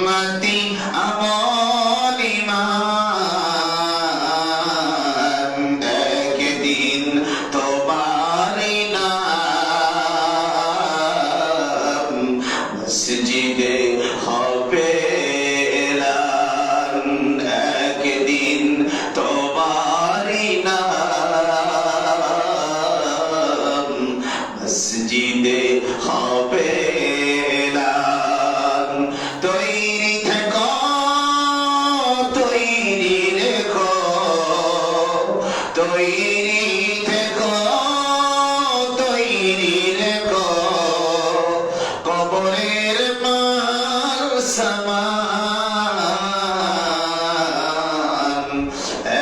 উম্মতি আমল ইমান একদিন তোমারি নাম মসজিদে হবে এলান একদিন তোমারি নাম মসজিদে হবে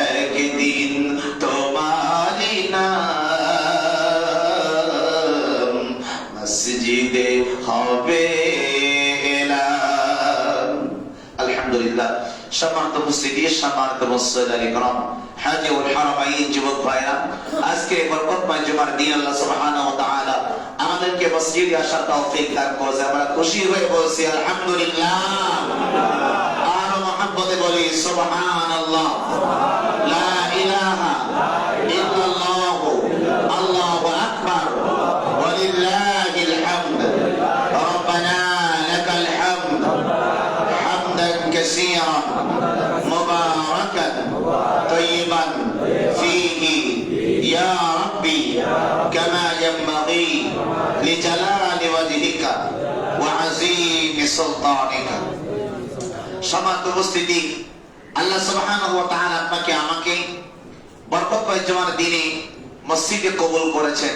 একদিন তোমারি নাম মসজিদে হবে এলান। আলহামদুলিল্লাহ। সম্মানিত উপস্থিতি, সম্মানিত মুসল্লি کرام, হাজী ওয়াল হারামাইন যুবক ভাইরা, আজকে বরকতময় জুমার দিন আল্লাহ সুবহানাহু ওয়া তাআলা আমাদেরকে মসজিদে আসার তৌফিক দান করেছে। আমরা খুশি হয়ে বলছি আলহামদুলিল্লাহ। আর মহব্বতে বলি সুবহানাল্লাহ, লা ইলাহা ইল্লাল্লাহ, আল্লাহু আকবার, ওয়া লিল্লাহিল হামদ, রব্বানা লাকাল হামদ হামদান কাসীরান মুবারাকান তাইয়িবান ফীহি ইয়া রাব্বি কামা ইয়ানবাগী লিজালালি ওয়াজহিকা ওয়া আযীমি সুলতানিকা। সম্মানিত উপস্থিতি, আল্লাহ সুবহানাহু ওয়া তাআলা আপনাকে আমাকে বরকতময় জুমার দিনে মসজিদে কবুল করেছেন।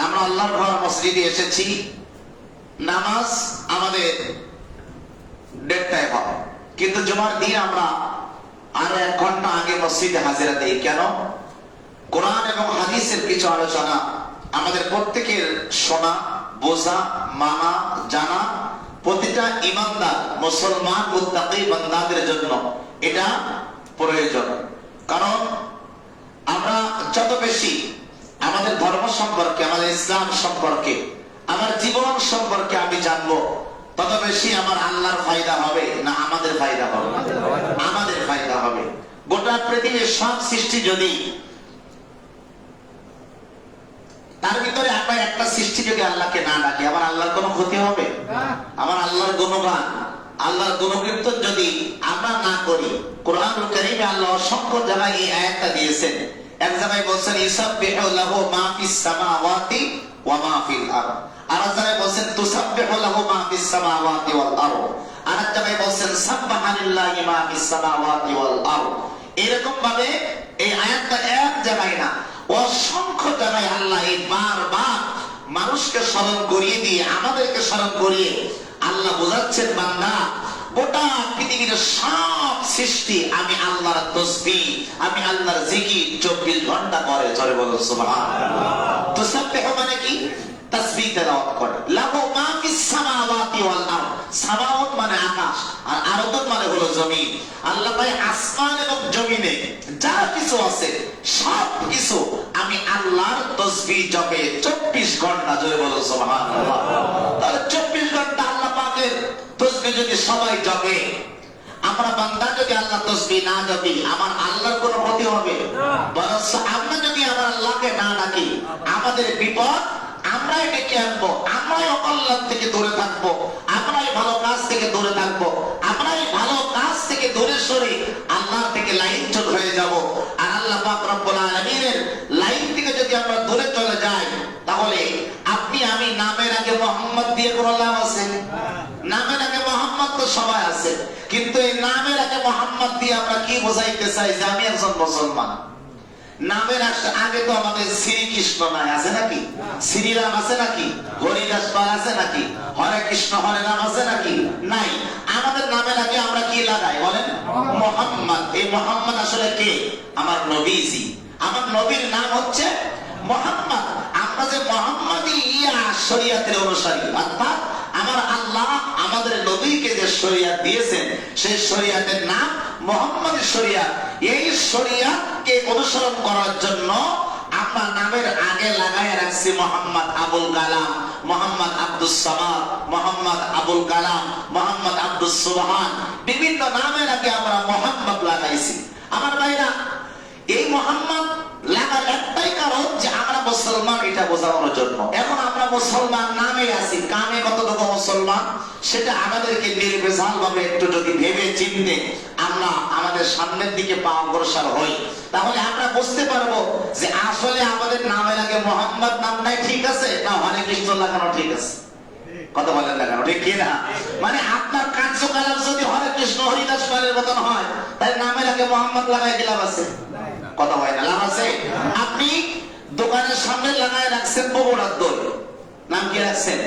আমরা আল্লাহর ঘর মসজিদে এসেছি। নামাজ আমাদের 1:30টায় হয়, কিন্তু জুমার দিন আমরা আরো 1 ঘন্টা আগে মসজিদে হাজিরা দেই। কেন? কোরআন এবং হাদিসের কিছু আলোচনা আমাদের প্রত্যেকের শোনা, বোঝা, মানা, জানা প্রতিটা ঈমানদার মুসলমান মুত্তাকি বান্দাদের জন্য এটা প্রয়োজন। কারণ আমরা যত বেশি আমাদের ধর্ম সম্পর্কে, আমাদের ইসলাম সম্পর্কে, আমার জীবন সম্পর্কে আমি জানবো, তত বেশি আমার আল্লাহর ফায়দা হবে না আমাদের ফায়দা হবে? আমাদের ফায়দা হবে। গোটা পৃথিবীর সব সৃষ্টি যদি তার ভিতরে আমরা একটা সৃষ্টি যদি আল্লাহকে না ডাকি, আমার আল্লাহর কোনো ক্ষতি হবে? আমার আল্লাহর গুণগান, আল্লাহর গুণকীর্তন যদি আমরা না করি, কোরআনুল কারীমে আল্লাহ অসংখ্য জায়গায় এই আয়াতটা দিয়েছেন। এক জায়গায় বলছেন ইউসাব্বিহু লাহু মা ফিস সামাওয়াতি ওয়া মা ফিল আরদ, আর এক জায়গায় বলছেন তুসাব্বিহু লাহু মা ফিস সামাওয়াতি ওয়াল আরদ, আর এক জায়গায় বলছেন সাব্বাহা লিল্লাহি মা ফিস সামাওয়াতি ওয়াল আরদ। এরকম ভাবে এই আয়াতটা এক জায়গায় না, অসংখ্য জায়গায় আল্লাহ এই বারবার মানুষকে স্মরণ করিয়ে দিয়ে, আমাদেরকে স্মরণ করিয়ে আল্লাহ বোঝাচ্ছেন, বান্দা গোটা পৃথিবীর সব সৃষ্টি আমি আল্লাহর তাসবিহ, আমি আল্লাহর জিকির 24 ঘন্টা করে। জোরে বলুন সুবহানাল্লাহ। তুসাব্বিহু মানে কি? তাসবিহ তেলাওয়াত করে। লাহু মা ফিস সামাওয়াতি ওয়াল আরদ, সামাওয়াত মানে আকাশ, আর আরদ মানে হলো জমিন। আল্লাহ ভাই আসমান এবং জমিনে যা কিছু আছে সব কিছু আমি আল্লাহর তাসবিহ জপে 24 ঘন্টা। জোরে বলুন সুবহানাল্লাহ। তাহলে 24 ঘন্টা আল্লাহ পাকের তাসবিহ যদি সবাই জপে, আমরা বান্দা যদি আল্লাহ তাসবিহ না জপি, আমার আল্লাহর কোনো ক্ষতি হবে? বরং আমরা যদি আমার আল্লাহকে না ডাকি, আমাদের বিপদ আমরাই ডেকে আনবো, আমরাই অকল্যাণ থেকে দূরে থাকবো, আমরাই ভালো কাজ থেকে দূরে থাকবো, আমরাই ভালো কাজ থেকে দূরে সরে আল্লাহ থেকে লাইনচ্যুত হয়ে যাব। আর আল্লাহ পাক রব্বুল আলামিনের লাইন থেকে যদি আমরা দূরে চলে যাই, তাহলে আপনি আমি নামের আগে মুহাম্মদ দিয়ে কোনো লাভ আছে? নামের আগে মোহাম্মদ তো সবাই আছে, কিন্তু এই নামের আগে মোহাম্মদ দিয়ে আমরা কি বোঝাইতে চাই? যে আমি একজন মুসলমান। নামের আগে তো আমাদের শ্রীকৃষ্ণ নাই, আছে নাকি? শ্রীরাম আছে নাকি? হরিদাস পাল আছে নাকি? হরে কৃষ্ণ হরে রাম আছে নাকি? নাই। আমাদের নামের আগে আমরা কি লাগাই বলেন? মোহাম্মদ। এই মোহাম্মদ আসলে কে? আমার নবীজি। আমার নবীর নাম হচ্ছে মোহাম্মদ। আমরা যে মোহাম্মদীয়া শরীয়তের অনুসারী, অর্থাৎ আমার আল্লাহ আমাদের নবীকে যে শরীয়ত দিয়েছেন, সেই শরীয়তের নাম মুহাম্মদী শরীয়ত। এই শরীয়তকে অনুসরণ করার জন্য আমরা নামের আগে লাগায় রাখছি মোহাম্মদ, আবুল কালাম, মোহাম্মদ আব্দুস সামাদ, মোহাম্মদ আবুল কালাম, মোহাম্মদ আব্দুস সুবহান, বিভিন্ন নামের আগে আমরা মোহাম্মদ লাগাইছি। আমার ভাইরা, এই মোহাম্মদ লাগার একটাই কারণ যে আমরা মুসলমান, এটা বোঝানোর জন্য। এখন আমরা মুসলমান নামে আছি, কামে কতটুকু মুসলমান সেটা আমাদেরকে নির্ভেজাল ভাবে একটু যদি ভেবে চিনতে আমরা আমাদের সামনের দিকে পা অগ্রসর হই, তাহলে আমরা বুঝতে পারবো যে আসলে আমাদের নামের আগে মোহাম্মদ নামটাই ঠিক আছে না হরে কৃষ্ণ লাগানো ঠিক আছে। কথা বলেন না কেন, ঠিক কিনা? মানে আপনার কার্যকলাপ যদি হরে কৃষ্ণ হরিদাস পালের মতন হয়, তাই নামের আগে মোহাম্মদ লাগাই কি লাভ আছে? কথা হয় না, লাভ আছে? আপনি দোকানের সামনে লাগায় রাখছেন বগুড়ার দই, নাম কি রাখছেন?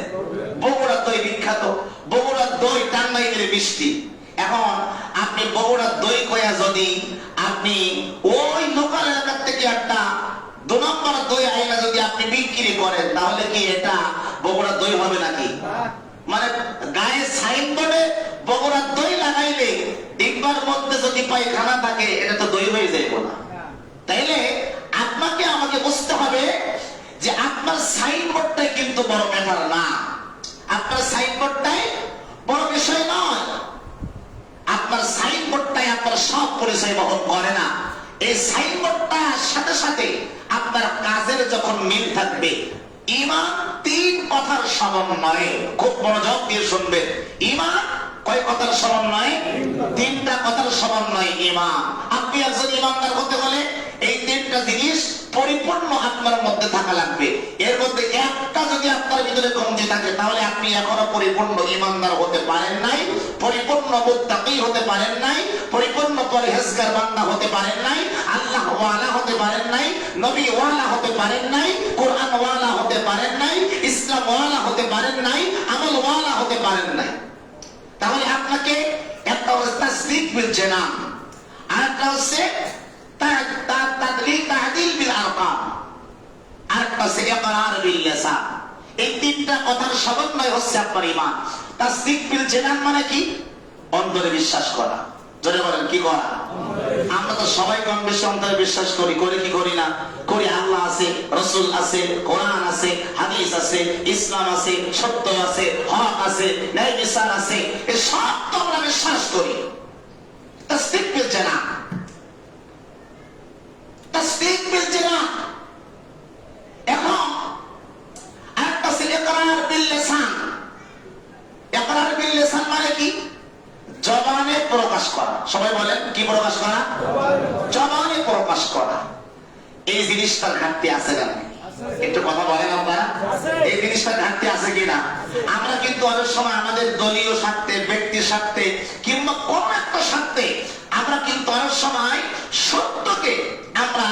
বগুড়ার দই বিখ্যাত, বগুড়ার দই টাঙ্গাইলের মিষ্টি। এখন আপনি বগুড়ার দই কয়া যদি আপনি ওই লোকাল এলাকার থেকে একটা 2 নম্বর দই আইনা যদি আপনি বিক্রি করেন, তাহলে কি এটা বগুড়ার দই হবে নাকি? মানে গায়ে সাইনবোর্ডে বগুড়ার দই লাগাইলে ডিব্বার মধ্যে যদি পায়খানা থাকে, এটা তো দই হয়ে যাইব না। তাইলে আপনাকে আমাকে বুঝতে হবে যে আপনার সাইনবোর্ডটাই কিন্তু বড় ব্যাপার না, আপনার সাইনবোর্ডটাই বড় বিষয় নয়, আপনার সাইনবোর্ডটাই আপনার সব পরিচয় বহন করে না। এই সাইনবোর্ডটার সাথে সাথে আপনার কাজের যখন মিল থাকবে, ঈমান 3 কথার সমন্বয়ে, খুব মনোযোগ দিয়ে শুনবেন, ঈমান কয় কথার সমন্বয়ে? 3টা কথার সমন্বয়ে ঈমান। আপনি একজন ঈমানদার হতে হলে এই 3টা জিনিস পরিপূর্ণ আপনার মধ্যে থাকা লাগবে। এর মধ্যে একটা যদি আপনার ভিতরে কমতি থাকে, তাহলে আপনি এখনো পরিপূর্ণ ঈমানদার হতে পারেন নাই, পরিপূর্ণ মুত্তাকি হতে পারেন নাই, পরিপূর্ণ পরহেজগার বান্দা হতে পারেন নাই, আল্লাহ ওয়ালা হতে পারেন নাই, নবী ওয়ালা হতে পারেন নাই, কোরআন ওয়ালা হতে পারেন নাই, ইসলাম ওয়ালা হতে পারেন নাই, আমল ওয়ালা হতে পারেন নাই। তাহলে আপনাকে একটা হচ্ছে তাসদীক বিল জানান, আর একটা হচ্ছে তা'দিল বিল আরকাম, আর একটা হচ্ছে ইকরার বিল লিসান। এই 3টা কথার সমন্বয় হচ্ছে আপনার ঈমান। তাসদীক বিল জানান মানে কি? অন্তরে বিশ্বাস করা। জোরে বলেন, কি করা? আমরা তো সবাই কম বেশি অন্তরে বিশ্বাস করি, করি কি করি না? করি। আল্লাহ আছে, রাসূল আছে, কোরআন আছে, হাদিস আছে, ইসলাম আছে, সত্য আছে, হক আছে, ন্যায় বিচার আছে, এই সব তো আমরা বিশ্বাস করি। তাসদীক বিল জানান, তাসদীক বিল জানান। এখন আরেকটা আছে ইকরার বিল লিসান। ইকরার বিল লিসান মানে কি? জবানে প্রকাশ করা। সবাই বলেন, কি প্রকাশ করা? জবানে প্রকাশ করা। এই জিনিসটার ঘাটতি আছে কেন? একটু কথা বলেন আপনারা, এই জিনিসটার ঘাটতি আছে কিনা? আমরা কিন্তু অনেক সময় আমাদের দলীয় স্বার্থে, ব্যক্তির স্বার্থে, কিংবা কোন একটা স্বার্থে আমরা কিন্তু অনেক সময় সত্যকে আমরা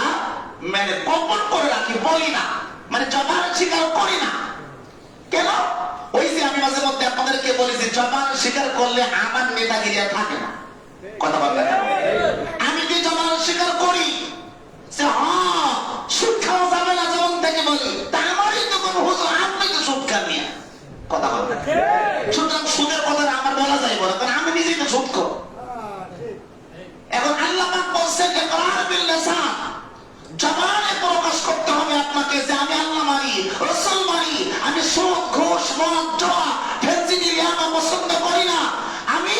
মানে গোপন করে রাখি, বলি না, মানে জবান স্বীকার করি না। কেন? ওই যে আমি মাঝে মধ্যে আপনাদেরকে বলি যে জবান স্বীকার করলে আমার নেতাগিরি আর থাকে না। কথা বলবেন, আমি কি জবান স্বীকার করি যে হ্যাঁ সুদ খাওয়া যাবে না, যেমন থেকে বলি, তা আমারই তো কোনো হুজুর, আপনি তো সুদ খান নিয়ে। কথা বলবেন, সুতরাং সুদের কথা আমার বলা যাইব না, কারণ আমি নিজেই তো সুদ খাই। এখন আল্লাহ পাক বলছেন ইকরার বিল লিসান, জবানে প্রকাশ করতে হবে আপনাকে যে আমি আল্লাহ মানি, রাসূল মানি, আমি সুদ, ঘুষ, মদ, জুয়া, ফেন্সিডিল, ইয়াবা পছন্দ করি না, আমি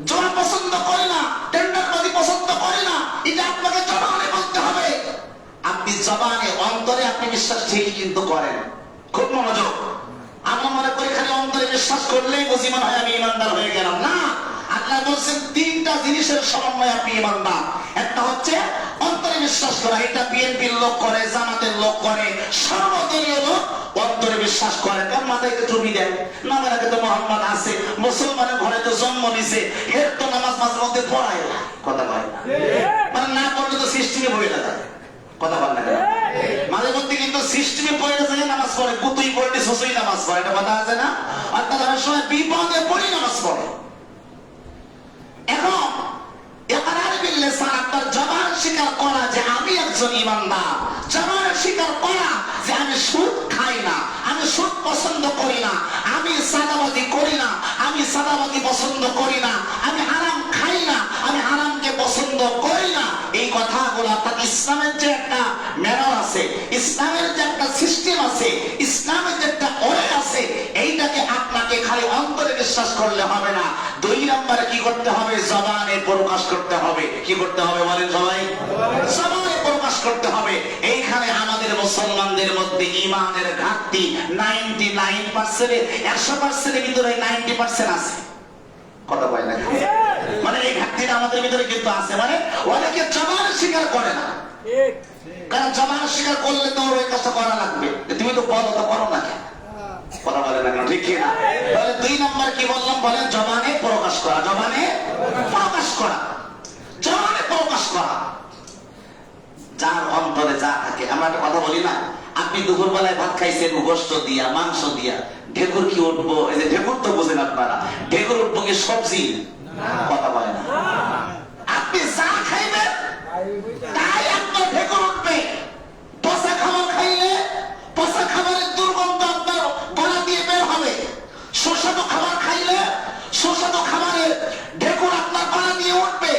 জুয়া পছন্দ করি না, টেন্ডারবাজি পছন্দ করি না। এটা আপনাকে জবানে বলতে হবে। আপনি জবানে, অন্তরে আপনি বিশ্বাস ঠিকই কিন্তু করেন। খুব মনোযোগ। আমরা মনে করি খালি অন্তরে বিশ্বাস করলেই বুঝি মনে হয় আমি ঈমানদার হয়ে গেলাম। না, আল্লাহ বলছেন 3টা জিনিসের সমন্বয়ে আপনি ঈমানদার। একটা হচ্ছে অন্তরে বিশ্বাস করা, এটা বিএনপির লোক করে, জামাতের লোক করে, সর্বদলীয় লোক অন্তরে বিশ্বাস করে। কারণ মাথায় তো টুপি দেয়, নামের আগে তো মোহাম্মদ আছে, মুসলমানের ঘরে তো জন্ম নিছে, এর তো নামাজ মাঝে মধ্যে পড়ায়। কথা বলে মানে না পড়লে তো সিস্টেমে বলে যায়। কথা বল না, মাঝে মধ্যে কিন্তু সিস্টেমে পড়ে যায়, নামাজ পড়ে, কুতুই পড়লে সুসুই নামাজ পড়ে, এটা কথা আছে না? অর্থাৎ অনেক সময় বিপদে পড়ি নামাজ পড়ে। এখন ইকরার বিল লিসান, আপনার জবান স্বীকার করা যে আমি একজন ঈমানদার, জবান স্বীকার করা যে আমি সুদ খাই না, আমি সুদ পছন্দ করি না, আমি সাদাবাজি করি না, আমি সাদাবাজি পছন্দ করি না, আমি হারাম খাই না, আমি হারামকে পছন্দ করি না। এই কথাগুলো অর্থাৎ ইসলামের যে একটা ম্যানার আছে, ইসলামের যে একটা সিস্টেম আছে, ইসলামের যে একটা ওয়ে আছে, এইটাকে আপনাকে খালি অন্তরে বিশ্বাস করলে হবে না। 2 নম্বরে কি করতে হবে? জবানে প্রকাশ করতে হবে। কি করতে হবে বলেন সবাই? জবানে প্রকাশ করতে হবে। এইখানে আমাদের মুসলমানদের মধ্যে ঈমানের ঘাটতি 99%, 100% এর ভিতরে 90% আছে। কথা বলে না, মানে এই ঘাটতিটা আমাদের ভিতরে কিন্তু আছে। মানে অনেকে জবান স্বীকার করে না, কারণ জবান স্বীকার করলে তো ওই কাজটা করা লাগবে। তুমি তো বলো, তো করো না কেন? কথা বলে না কেন? ঠিক না? তাহলে 2 নম্বর কি বললাম বলেন? জবানে প্রকাশ করা। জবানে প্রকাশ করা, জবানে প্রকাশ করা। যার অন্তরে যা থাকে। আমরা একটা কথা বলি না, আপনি দুপুর বেলায় ভাত খাইছেন গোশত দিয়া, মাংস দিয়া, ঢেকুর কি উঠবো? এই যে ঢেকুর তো বুঝেন আপনারা, ঢেকুর উঠবো কি সবজি? কথা বলে না। আপনি যা খাইবেন তাই আপনার ঢেকুর উঠবে। পচা খাবার খাইলে পচা খাবারের দুর্গন্ধ আপনার গলা দিয়ে বের হবে। সুস্বাদু খাবার খাইলে সুস্বাদু খাবারের ঢেকুর আপনার গলা দিয়ে উঠবে।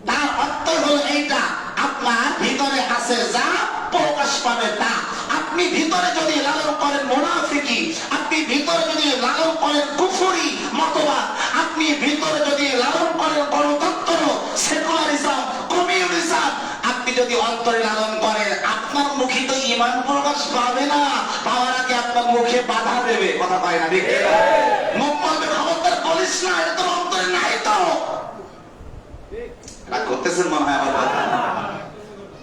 তার অর্থ হলো এইটা, আপনার ভিতরে আছে যা প্রকাশ পাবে তা। আপনি ভিতরে যদি লালন করেন মুনাফিকি, আপনি ভিতরে যদি লালন করেন কুফরি মতবাদ, আপনি ভিতরে যদি লালন করেন গণতন্ত্র, সেকুলারিজম, কমিউনিজম, আপনি যদি অন্তরে লালন করেন, আপনার মুখে তো ঈমান প্রকাশ পাবে না, পাওয়ার আগে আপনার মুখে বাধা দেবে। কথা পায় না? দেখে মুখ বলবে খবরদার বলিস না, এটা তোর অন্তরে নাই। তো করতেছেন মনে হয় আমার কথা।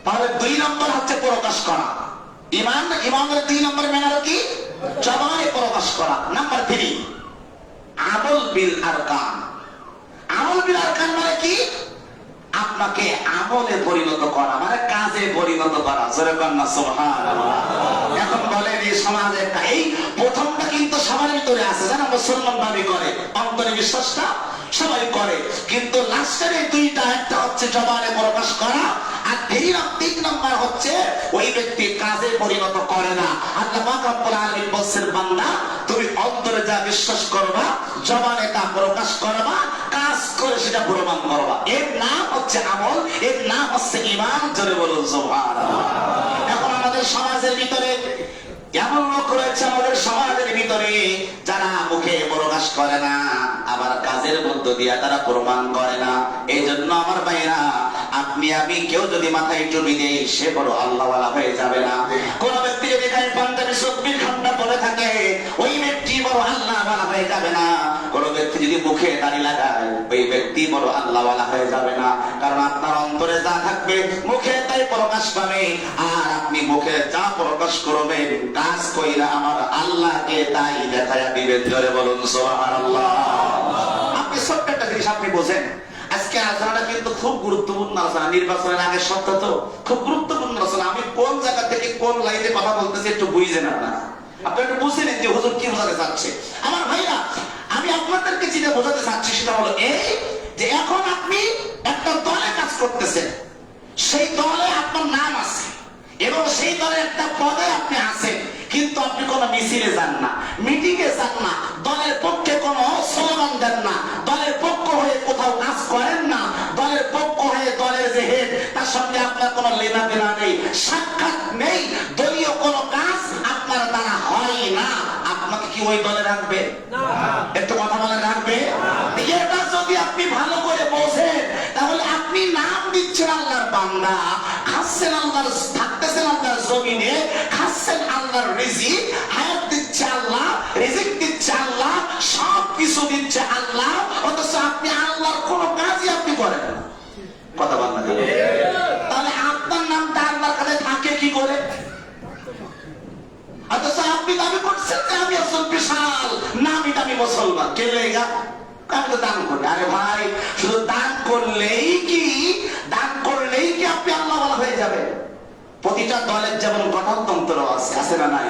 তাহলে 2 নম্বর হচ্ছে প্রকাশ করা। ইমানের 2 নম্বর মেনার কি? জবানে প্রকাশ করা। নাম্বার 3, আমল বিল আরকান। আমল বিল আরকান মানে কি? আপনাকে আমলে পরিণত করা, মানে কাজে পরিণত করা। জোরে বলেন না সুবহানাল্লাহ। এখন বলেন এই সমাজে একটা, এই প্রথমটা কিন্তু সবার ভিতরে আছে, জানো, মুসলমান দাবি করে, অন্তরে বিশ্বাসটা সবাই করে, কিন্তু লাস্টের এই 2টা, একটা হচ্ছে জবানে প্রকাশ করা, আর 3 নম্বর হচ্ছে ওই ব্যক্তি কাজে পরিণত করে না। আল্লাহ পাক রব্বুল আলামিন বলেন, বান্দা তুমি অন্তরে যা বিশ্বাস করবা, জবানে তা প্রকাশ করবা, কাজ করে সেটা প্রমাণ করবা। এর নাম হচ্ছে আমল, এর নাম হচ্ছে ঈমান। জোরে বলুন সুবহানাল্লাহ। এখন আমাদের সমাজের ভিতরে এমন লোক রয়েছে, আমাদের সমাজের ভিতরে, যারা মুখে প্রকাশ করে না, আবার কাজের মধ্য দিয়ে তারা প্রমাণ করে না। এই জন্য আমার ভাইরা, আপনি আমি কেউ যদি মাথায় টুপি দেই, সে বড় আল্লাহওয়ালা হয়ে যাবে না। কোন ব্যক্তি যদি গায়ে পাঞ্জাবি 24 ঘন্টা পরে থাকে, ওই ব্যক্তি বড় আল্লাহওয়ালা হয়ে যাবে না। কোন ব্যক্তি যদি মুখে দাড়ি লাগায়, ওই ব্যক্তি বড় আল্লাহওয়ালা হয়ে যাবে না। কারণ আপনার অন্তরে যা থাকবে, মুখে তাই প্রকাশ পাবে। আর আপনি মুখে যা প্রকাশ করবেন, কাজ কইরা আমার আল্লাহকে তাই দেখায়া দিবেন। জোরে বলুন সুবহানাল্লাহ। আপনি ছোট্ট একটা জিনিস আপনি বোঝেন, আজকে আলোচনাটা কিন্তু খুব গুরুত্বপূর্ণ আলোচনা। নির্বাচনের আগের সপ্তাহ তো খুব গুরুত্বপূর্ণ আলোচনা। আমি কোন জায়গা থেকে কোন লাইনে কথা বলতেছি একটু বুঝছেন আপনারা, আপনি একটু বুঝে নেন যে হুজুর কি বোঝাতে চাচ্ছে। আমার ভাইরা, আমি আপনাদেরকে যেটা বোঝাতে চাচ্ছি সেটা হলো এই, যে এখন আপনি একটা দলে কাজ করতেছেন, সেই দলে আপনার নাম আছে এবং সেই দলের একটা পদে আপনি আছেন, কিন্তু আপনি কোন মিছিলে যান না, মিটিং এ যান না, দলের পক্ষে কোন স্লোগান দেন না, দলের পক্ষ হয়ে কোথাও কাজ করেন না, দলের পক্ষ হয়ে দলের যে হেড তার সঙ্গে আপনার কোন লেনাদেনা নেই, সাক্ষাৎ নেই, দলীয় কোন কাজ আপনার দ্বারা হয় না, আপনাকে কি ওই দলে রাখবে? একটু কথা বলে রাখবে? এটা যদি আপনি ভালো করে বোঝেন, তাহলে আপনি নাম দিচ্ছেন আল্লাহর বান্দা, খাচ্ছেন আল্লাহর, থাকতেছেন আল্লাহর জমিনে, খাচ্ছেন আল্লাহর রিজিক, হায়াত দিচ্ছে আল্লাহ, রিজিক দিচ্ছে আল্লাহ, সব কিছু দিচ্ছে আল্লাহ, অথচ আপনি আল্লাহর কোন কাজই আপনি করেন না। কথা বলেন না? তাহলে আপনার নামটা আল্লাহর কাছে থাকে কি করে? অথচ আপনি দাবি করছেন যে আমি আসল বিশাল নামি দামি মুসলমান। কে লেগা? আমি তো দান করি। আরে ভাই, শুধু দান করলেই কি আপনি আল্লাহওয়ালা হয়ে যাবেন? প্রতিটা দলের যেমন গঠনতন্ত্র আছে, আছে না নাই?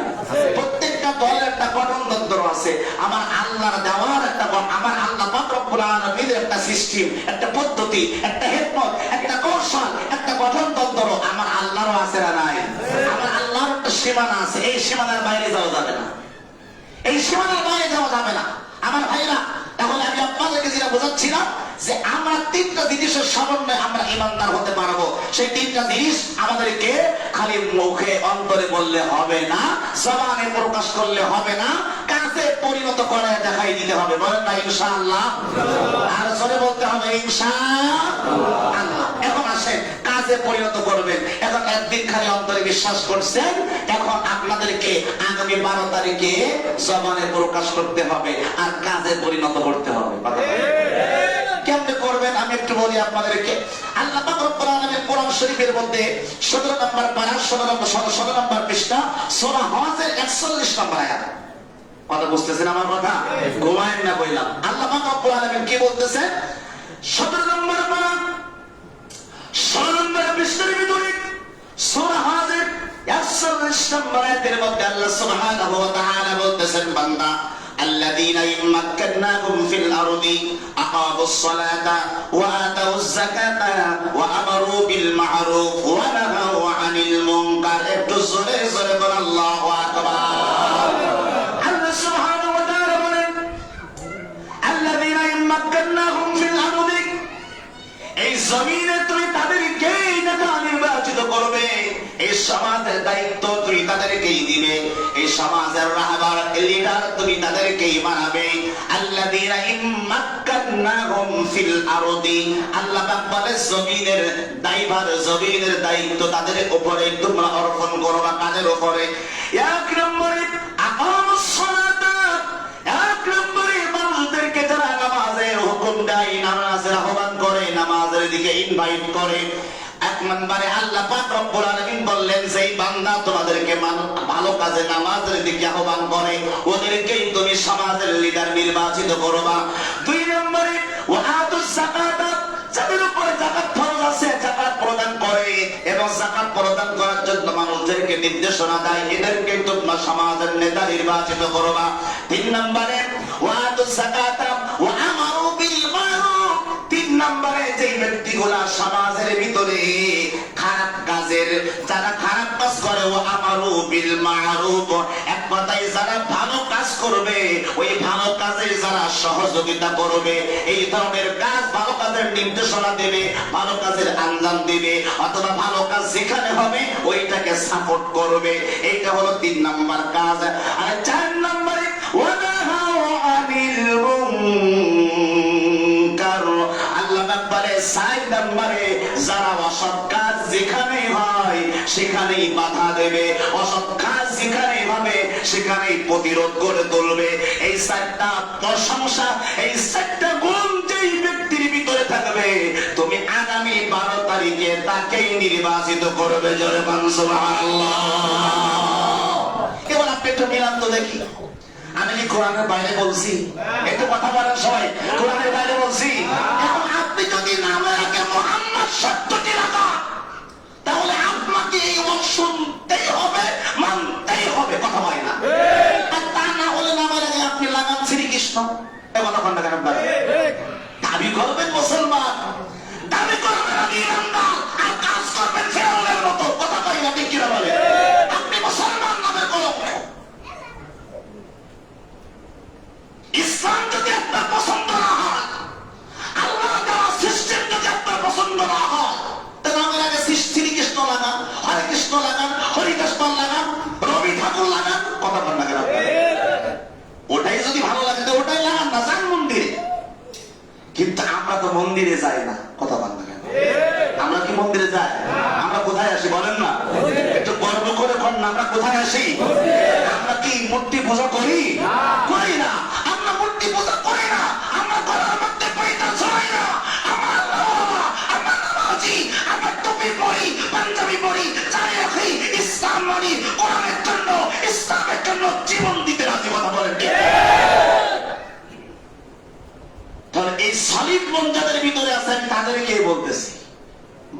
প্রত্যেকটা দলের একটা গঠনতন্ত্র আছে। আমার আল্লাহর দেওয়ার একটা, আমার আল্লাহ পাক রব্বুল আলামিনের একটা সিস্টেম, একটা পদ্ধতি, একটা হিকমত, একটা কৌশল, একটা গঠনতন্ত্র আমার আল্লাহরও আছে না নাই? আমার আল্লাহর একটা সীমানা আছে, এই সীমানার বাইরে যাওয়া যাবে না, এই সীমানার বাইরে যাওয়া যাবে না। আমার ভাইরা, তাহলে আমি আপনাদেরকে যেটা বোঝাচ্ছিলাম যে আমরা 3টা জিনিসের সমন্বয়ে আমরা ইমানদার হতে পারবো। সেই তিনটা জিনিস আমাদেরকে খালি মুখে অন্তরে বললে হবে না, জবানে প্রকাশ করলে হবে না, কাজে পরিণত করে দেখাই দিতে হবে। বলেন না ইনশাআল্লাহ? আর জোরে বলতে হবে ইনশাআল্লাহ। এখন আসেন কাজে পরিণত করবেন। এখন একদিন খালি অন্তরে বিশ্বাস করছেন, এখন আপনাদেরকে আগামী 12 তারিখে জবানে প্রকাশ করতে হবে আর কাজে পরিণত করতে হবে। কেমনে করবেন আমি একটু বলি আপনাদেরকে। আল্লাহ পাক রব্বুল আলামিন কোরআন শরীফের মধ্যে 17 নম্বর পারা 17 নম্বর পৃষ্ঠা সূরা হজের 41 নম্বর আয়াত। কথা বুঝতেছেন আমার কথা? ঘুমায়েন না বললাম। আল্লাহ পাক রব্বুল আলামিন কি বলতেছেন? 17 নম্বর পারা 16 নম্বর পৃষ্ঠার ভিতরে সূরা হজের 41 নম্বর আয়াতের মধ্যে আল্লাহ সুবহানাহু ওয়া তাআলা বলতেছেন, বান্দা الذين يمكناهم في الأرض أقاموا الصلاة وآتوا الزكاة وأمروا بالمعروف ونهوا عن المنكر. زره زره الله أكبر. الله سبحانه وتعالى বলেন الذين يمكناهم في الأرض, এই জমিনে তুমি তাদেরকে নেতা নির্বাচিত করবে, এই সমাজের দায়িত্ব তুমি তাদেরকেই দিবে, এই সমাজের রাহবার লিডার তুমি তাদেরকেই বানাবে। আল্লাযীনা ইম্মাক্কান্নাহুম ফিল আরদি, আল্লাহ পাক বলে জমিনের দায়ভার, জমিনের দায়িত্ব তাদের উপরে তোমরা অর্পণ করবা, কাজের উপরে। এক নম্বরে আকামুস সালাতা, এক নম্বরে মানুষদেরকে যারা নামাজের হুকুম দেয়, নামাজের আহ্বান করে, নামাজের দিকে ইনভাইট করে। এক নম্বরে আল্লাহ পাক রব্বুল আলামিন বললেন, যেই বান্দা তোমাদেরকে ভালো কাজে নামাজের দিকে আহ্বান করে, ওদেরকেই তুমি সমাজের লিডার নির্বাচিত করবা। দুই নম্বরে ওয়াতুস যাকাত, যাদের উপরে যাকাত ফরজ আছে যাকাত প্রদান করে এবং যাকাত প্রদান করার জন্য মানুষদেরকে নির্দেশনা দেয়, এদেরকে তোমরা সমাজের নেতা নির্বাচিত করবা। তিন নম্বরে ওয়াতুস যাকাত ওয়া আমারু বিল মারুফ, তিন নম্বরে যে ব্যক্তিগুলা সমাজের ভিতরে খারাপ কাজের, যারা খারাপ কাজ করে, ও আমারু বিল মারুফ, এক কথায় যারা ভালো কাজ করবে, ওই ভালো কাজে যারা সহযোগিতা করবে, এই ধরনের কাজ, ভালো কাজের নির্দেশনা দেবে, ভালো কাজের আঞ্জাম দিবে, অথবা ভালো কাজ যেখানে হবে ওইটাকে সাপোর্ট করবে। এইটা হলো 3 নাম্বার কাজ। আর 4 নম্বরে ওয়ানাহাউ আনিল মুনকার, আল্লাহ বলে 4 নম্বরে যারা অসৎ কাজ যেখানে হয় সেখানেই বাধা দেবে, অসৎ কাজ যেখানে হবে সেখানেই প্রতিরোধ করে তুলবে। এই 4টা প্রশংসা, এই 4টা গুণ যেই ব্যক্তির ভিতরে থাকবে, তুমি আগামী 12 তারিখে তাকেই নির্বাচিত করবে। জোরে বলুন সুবহানাল্লাহ। এবার আপনি একটু মিলান তো দেখি, আমি কি কোরআনের বাইরে বলছি? একটু কথা বলেন সবাই, কোরআনের বাইরে বলছি? এখন আপনি যদি নামে রাখে মুহাম্মদ শব্দটি রাখা, তাহলে আপনাকে এই ওয়াজ শুনতেই হবে, মানতেই হবে। কথা হয় না? আর তা না হলে নামে রাখে আপনি লাগান শ্রীকৃষ্ণ, এবার তখন না কেন দাবি করবেন মুসলমান, দাবি করবেন আমি ইমানদার, আর কাজ করবেন ফেরাউনের মতো। কথা হয় না? ঠিক কিনা বলে? আপনি মুসলমান নামের কলঙ্ক। ইসলাম যদি আপনার পছন্দ না হয়, আল্লাহ দেওয়া সিস্টেম যদি আপনার পছন্দ না হয়, তাহলে আমার আগে শ্রীকৃষ্ণ লাগান, হরে কৃষ্ণ লাগান, হরিকৃষ্ণ লাগান, রবি ঠাকুর লাগান। কথা বল না কেন? ওটাই যদি ভালো লাগে তো ওটাই লাগান না, যান মন্দিরে। কিন্তু আমরা তো মন্দিরে যাই না। কথা বল না কেন? আমরা কি মন্দিরে যাই? আমরা কোথায় আসি বলেন না? একটু গর্ব করে কর না, আমরা কোথায় আসি? আমরা কি মূর্তি পূজা করি? করি না। আমরা মূর্তি পূজা করি না, আমরা গলার মধ্যে পয়সা ছড়াই না, আমার বাবা, আমরা নামাজি, আমরা টুপি পরি, পাঞ্জাবি পরি, যাই রাখি, ইসলাম মানি, কোরআনের জন্য, ইসলামের জন্য জীবন দিতে রাজি। কথা বলেন কি? তাহলে এই সলিড মন যাদের ভিতরে আছেন তাদেরকে বলতেছি,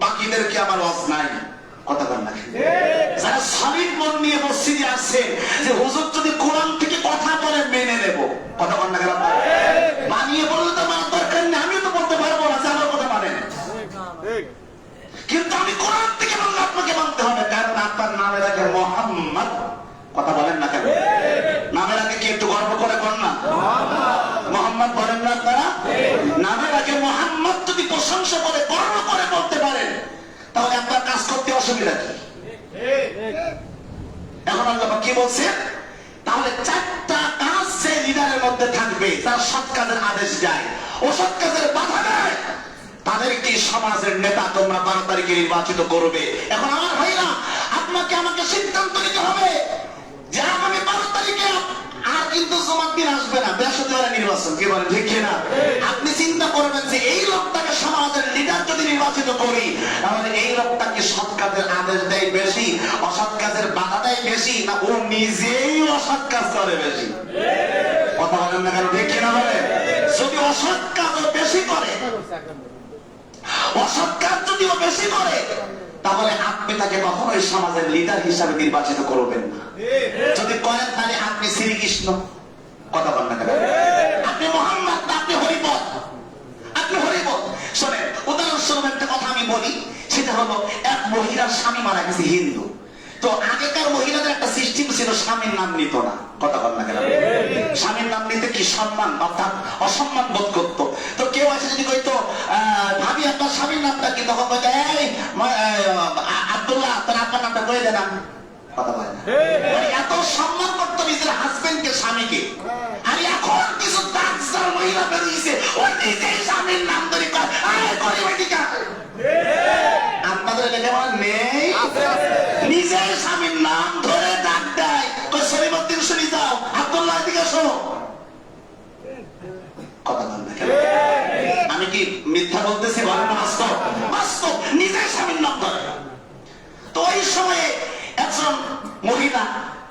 বাকিদেরকে আমার ওয়াজ নাই। কথা বলেন না? যারা সলিড মন নিয়ে মসজিদে আসছে যে হুজুর যদি কোরআন থেকে কথা বলে মেনে নেব। কথা বলেন না কেন? মানিয়ে বললে তো আমার দরকার নেই, আমিও তো বলতে পারবো না যে আমার কথা মানেন, কিন্তু আমি কোরআন থেকে বললে আপনাকে মানতে হবে, কারণ আপনার নামের আগে মুহাম্মদ। কথা বলেন না কেন? নামের আগে কি একটু গর্ব করে কর না? মুহাম্মদ বলেন না আপনারা? নামের আগে মুহাম্মদ যদি প্রশংসা করে, গর্ব করে বলতে পারেন, তাহলে অসুবিধা কি? এখন আল্লাহ কি বলছেন? তাহলে চারটা কাজ সে লিডারের মধ্যে থাকবে, তার সৎ কাজের আদেশ যায়, অসৎ কাজের বাধা দেয়, তাদেরকে সমাজের নেতা তোমরা 12 তারিখে নির্বাচিত করবে। এখন আমার ভাইরা, আপনাকে আমাকে সিদ্ধান্ত নিতে হবে যে আগামী 12 তারিখে আর কিন্তু জমাত দিন আসবে না, বৃহস্পতিবারে নির্বাচন। কি বলেন ঠিক কিনা? আপনি চিন্তা করবেন যে এই লোকটাকে সমাজের লিডার যদি নির্বাচিত করি, তাহলে এই লোকটাকে সৎ কাজের আদেশ দেয় বেশি, অসৎ কাজের বাধা দেয় বেশি, না ও নিজেই অসৎ কাজ করে বেশি? কথা বলেন না কেন? ঠিক কিনা বলেন? যদি অসৎ কাজ বেশি করে, অসৎ কাজ যদি ও বেশি করে, তাহলে আপনি তাকে কখনোই সমাজের লিডার হিসাবে নির্বাচিত করবেন না। যদি করেন তাহলে আপনি শ্রীকৃষ্ণ, কথা বলেন না কেন? আপনি মোহাম্মদ, আপনি হরিপদ, আপনি হরিপদ। শোনেন, উদাহরণস্বরূপ একটা কথা আমি বলি, সেটা হলো এক মহিলার স্বামী মারা গেছে, হিন্দু। তো আগেকার মহিলাদের একটা সিস্টেম ছিল, স্বামীর নাম নিত না। কথা বল না কেন? স্বামীর নাম নিতে কি সম্মান, অর্থাৎ অসম্মান বোধ করতো। তো কেউ আছে যদি কইতো ভাবি আপনার স্বামীর নামটা কি, তখন কইতো এই আব্দুল্লাহ, তোর আপনার নামটা কয়ে দে না। কথা বলে না, মানে এত সম্মান করতো নিজের হাজবেন্ডকে, স্বামীকে। আর এখন কিছু দাঁতজার মহিলা বেরিয়েছে, ওই নিজেই স্বামীর নাম ধরে কয় আপনাদের এলাকায় আমার নেই, নিজের স্বামীর নাম ধরে ডাক দেয়, সলিমুদ্দিন শুনি যাও, আব্দুল্লাহ দিকে আসো। কথা বল না কেন? আমি কি মিথ্যা বলতেছি? বলেন বাস্তব, বাস্তব, নিজের স্বামীর নাম ধরে। তো ওই সময়ে একজন মহিলা